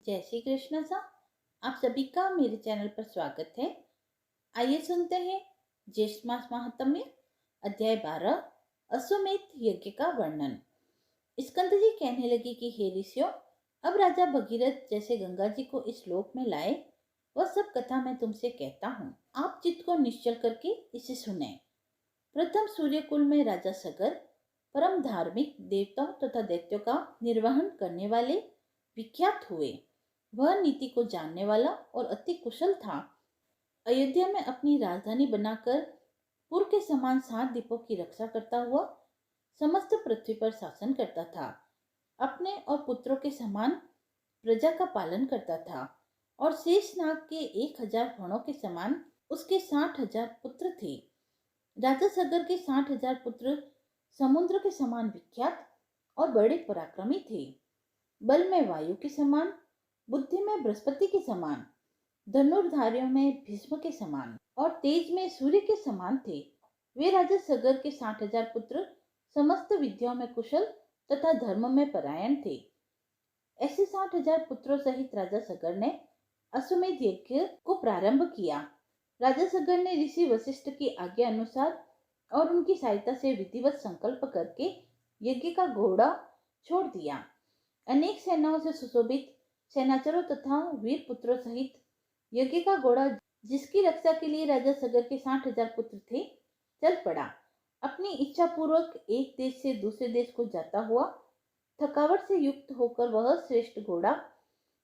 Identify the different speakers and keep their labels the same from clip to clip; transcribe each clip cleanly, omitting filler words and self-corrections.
Speaker 1: जय श्री कृष्ण सा। आप सभी का मेरे चैनल पर स्वागत है। आइए सुनते हैं ज्येष्ठ मास महात्म्य अध्याय 12 अश्वमेध यज्ञ का वर्णन। स्कंद जी कहने लगे कि हे ऋषियों, अब राजा भगीरथ जैसे गंगा जी को इस लोक में लाए, वह सब कथा मैं तुमसे कहता हूँ। आप चित्त को निश्चल करके इसे सुने। प्रथम सूर्यकुल में राजा सगर परम धार्मिक देवताओं तथा दैत्यों का निर्वहन करने वाले विख्यात हुए। वह नीति को जानने वाला और अति कुशल था। अयोध्या में अपनी राजधानी बनाकर पूर्व के समान 7 द्वीपों की रक्षा करता हुआ समस्त पृथ्वी पर शासन करता था। अपने और पुत्रों के समान प्रजा का पालन करता था और शेषनाग के 1000 फणों के समान उसके 60,000 पुत्र थे। राजा सगर के 60,000 पुत्र समुद्र के समान विख्यात और बड़े पराक्रमी थे। बल में वायु के समान, बुद्धि में बृहस्पति के समान, धनुर्धारियों में भीष्म के समान और तेज में सूर्य के समान थे। वे राजा सगर के 60,000 पुत्र समस्त विद्याओं में कुशल तथा धर्म में परायण थे। ऐसे 60,000 पुत्रों सहित राजा सगर ने अश्वमेध यज्ञ को प्रारंभ किया। राजा सगर ने ऋषि वशिष्ठ की आज्ञा अनुसार और उनकी सहायता से विधिवत संकल्प करके यज्ञ का घोड़ा छोड़ दिया। अनेक सेनाओं से सुशोभित सेनाचरों तथा वीर पुत्रों सहित यज्ञ का घोड़ा, जिसकी रक्षा के लिए राजा सगर के 60,000 पुत्र थे, चल पड़ा। अपनी इच्छा पूर्वक एक देश से दूसरे देश को जाता हुआ थकावट से युक्त होकर वह श्रेष्ठ घोड़ा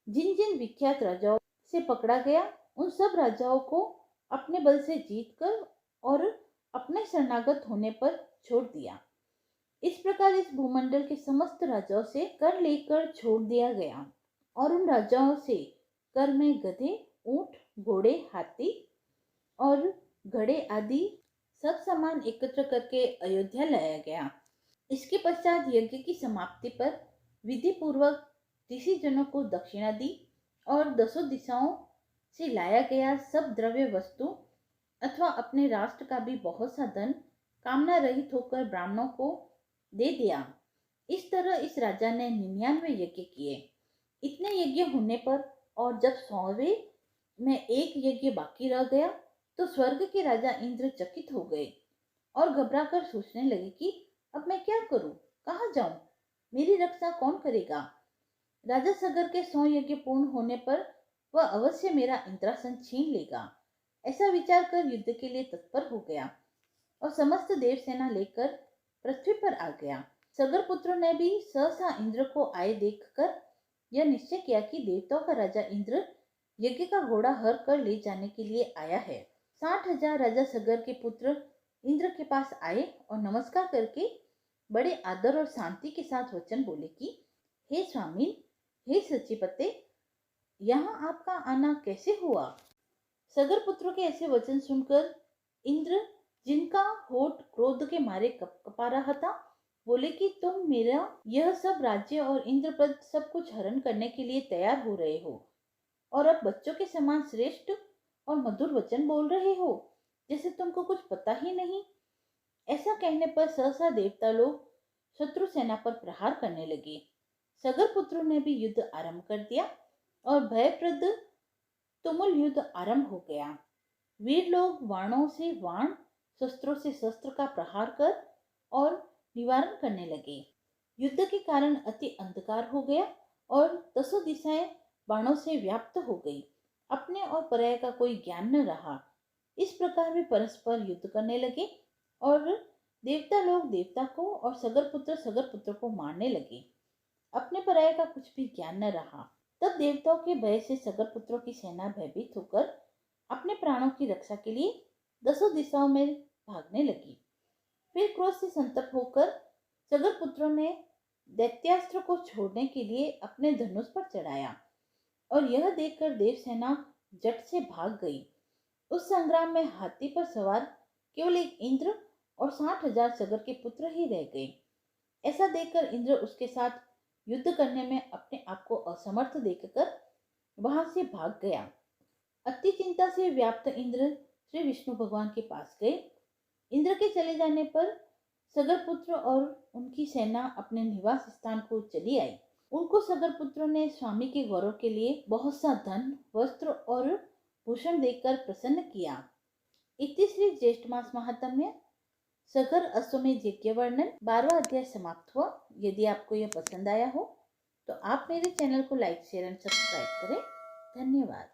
Speaker 1: जिन जिन विख्यात राजाओं से पकड़ा गया, उन सब राजाओं को अपने बल से जीतकर और अपने शरणागत होने पर छोड़ दिया। इस प्रकार इस भूमंडल के समस्त राजाओं से कर लेकर छोड़ दिया गया और उन राजाओं से कर में गधे, ऊंट, घोड़े, हाथी और घड़े आदि सब सामान एकत्र करके अयोध्या लाया गया। इसके पश्चात यज्ञ की समाप्ति पर विधि पूर्वक ऋषि जनों को दक्षिणा दी और 10 दिशाओं से लाया गया सब द्रव्य वस्तु अथवा अपने राष्ट्र का भी बहुत सा धन कामना रहित होकर ब्राह्मणों को दे दिया। इस तरह इस राजा ने 99 यज्ञ किए। इतने यज्ञ होने पर और जब 100वें में एक यज्ञ बाकी रह गया तो स्वर्ग के राजा इंद्र चकित हो गए और घबराकर सोचने लगे कि अब मैं क्या करूं, कहाँ जाऊं, मेरी रक्षा कौन करेगा। राजा सगर के 100 यज्ञ पूर्ण होने पर वह अवश्य मेरा इंद्रासन छीन लेगा, ऐसा विचार कर युद्ध के लिए तत्पर हो गया और समस्त देव सेना लेकर पृथ्वी पर आ गया। सगर पुत्रों ने भी सहसा इंद्र को आए देखकर यह निश्चय किया कि देवताओं का राजा इंद्र यज्ञ का घोड़ा हर कर ले जाने के लिए आया है। 60,000 राजा सगर के पुत्र इंद्र के पास आए और नमस्कार करके बड़े आदर और शांति के साथ वचन बोले कि हे स्वामी, हे सचिपते, यहाँ आपका आना कैसे हुआ। सगर पुत्रों के ऐसे वचन सुनकर इंद्र, जिनका होठ क्रोध के मारे कपा रहा था, बोले कि तुम मेरा यह सब राज्य और इंद्रपद सब कुछ हरण करने के लिए तैयार हो रहे हो और अब बच्चों के समान श्रेष्ठ और मधुर वचन बोल रहे हो, जैसे तुमको कुछ पता ही नहीं। ऐसा कहने पर सहसा देवता लोग शत्रु सेना पर प्रहार करने लगे। सगर पुत्रों ने भी युद्ध आरंभ कर दिया और भयप्रद तुमुल युद्ध आरंभ हो गया। वीर लोग वाणों से वाण, शस्त्रों से शस्त्र का प्रहार कर और निवारण करने लगे। युद्ध के कारण अति अंधकार हो गया और 10 दिशाएं बाणों से व्याप्त हो गई। अपने और पराये का कोई ज्ञान न रहा। इस प्रकार वे परस्पर युद्ध करने लगे और देवता लोग देवता को और सगर पुत्र को मारने लगे। अपने पराये का कुछ भी ज्ञान न रहा। तब देवताओं के भय से सगर पुत्रों की सेना भयभीत होकर अपने प्राणों की रक्षा के लिए 10 दिशाओं में भागने लगी। फिर क्रोध से संतप्त होकर सगर पुत्रों ने दैत्यास्त्र को छोड़ने के लिए अपने धनुष पर चढ़ाया और यह देखकर देव सेना जट से भाग गई। उस संग्राम में हाथी पर सवार केवल एक इंद्र और 60,000 सगर के पुत्र ही रह गए। ऐसा देखकर इंद्र उसके साथ युद्ध करने में अपने आप को असमर्थ देखकर वहां से भाग गया। अति चिंता से व्याप्त इंद्र श्री विष्णु भगवान के पास गए। इंद्र के चले जाने पर सगर पुत्र और उनकी सेना अपने निवास स्थान को चली आई। उनको सगर पुत्रों ने स्वामी के गौरव के लिए बहुत सा धन, वस्त्र और भूषण देकर प्रसन्न किया। इति श्री ज्येष्ठ मास महात्म्य सगर अश्वमेध यज्ञ वर्णन 12वां अध्याय समाप्त हुआ। यदि आपको यह पसंद आया हो तो आप मेरे चैनल को लाइक, शेयर एंड सब्सक्राइब करें। धन्यवाद।